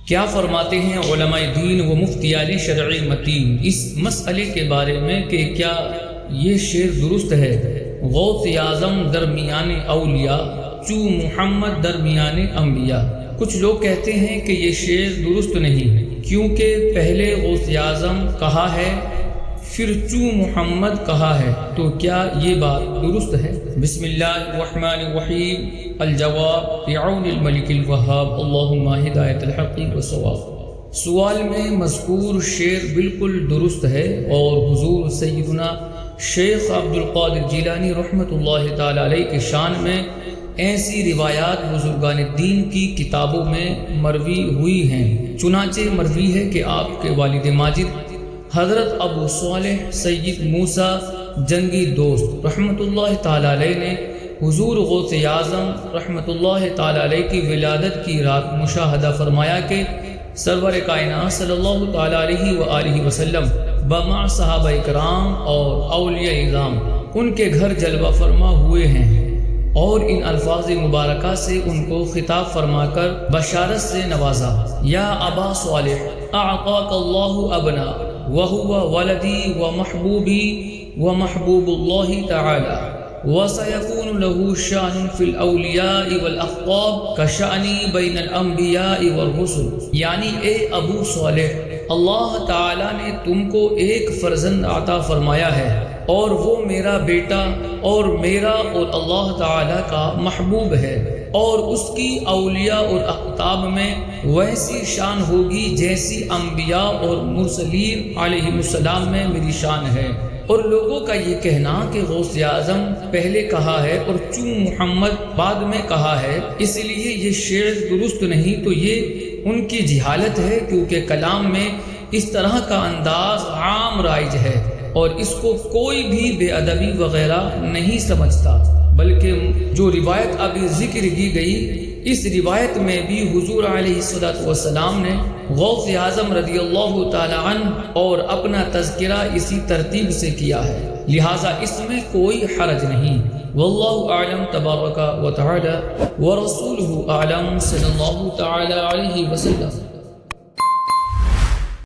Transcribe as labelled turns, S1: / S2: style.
S1: کیا فرماتے ہیں علماء دین و مفتیان شرعی متین اس مسئلے کے بارے میں کہ کیا یہ شعر درست ہے؟ غوث اعظم درمیان اولیاء چو محمد درمیان انبیاء۔ کچھ لوگ کہتے ہیں کہ یہ شعر درست نہیں، کیونکہ پہلے غوث اعظم کہا ہے پھر چو محمد کہا ہے، تو کیا یہ بات درست ہے؟ بسم اللہ الرحمن الرحیم۔ الجواب بعون الملک الوہاب، اللہم ہدایت الحق والصواب۔ سوال میں مذکور شعر بالکل درست ہے اور حضور سیدنا شیخ عبد القادر جیلانی رحمۃ اللہ تعالی علیہ کے شان میں ایسی روایات بزرگان دین کی کتابوں میں مروی ہوئی ہیں۔ چنانچہ مروی ہے کہ آپ کے والد ماجد حضرت ابو صالح سید موسیٰ جنگی دوست رحمۃ اللہ تعالی علیہ نے حضور غوث اعظم رحمۃ اللہ تعالی علیہ کی ولادت کی رات مشاہدہ فرمایا کہ سرور کائنات صلی اللہ تعالی علیہ وآلہ وسلم بمع صحابہ کرام اور اولیاء اعظام ان کے گھر جلوہ فرما ہوئے ہیں، اور ان الفاظ مبارکہ سے ان کو خطاب فرما کر بشارت سے نوازا۔ یا ابا صالح اعطاک اللہ ابنا وهو ولدی ومحبوبی ومحبوب اللہ تعالی وسيكون له شأن في الأولیاء والأخطاب كشأنی بین الانبیاء والرسل۔ یعنی اے ابو صالح، اللہ تعالی نے تم کو ایک فرزند عطا فرمایا ہے، اور وہ میرا بیٹا اور میرا اور اللہ تعالی کا محبوب ہے، اور اس کی اولیاء اور اقطاب میں ویسی شان ہوگی جیسی انبیاء اور مرسلین علیہ السلام میں میری شان ہے۔ اور لوگوں کا یہ کہنا کہ غوث اعظم پہلے کہا ہے اور چو محمد بعد میں کہا ہے، اس لیے یہ شعر درست نہیں، تو یہ ان کی جہالت ہے، کیونکہ کلام میں اس طرح کا انداز عام رائج ہے اور اس کو کوئی بھی بے ادبی وغیرہ نہیں سمجھتا، بلکہ جو روایت ابھی ذکر کی گئی اس روایت میں بھی حضور علیہ السلام نے غوث اعظم رضی اللہ تعالی عنہ اور اپنا تذکرہ اسی ترتیب سے کیا ہے، لہٰذا اس میں کوئی حرج نہیں۔ واللہ اعلم تبارک و تعالی ورسولہ اعلم صلی اللہ تعالی علیہ وسلم۔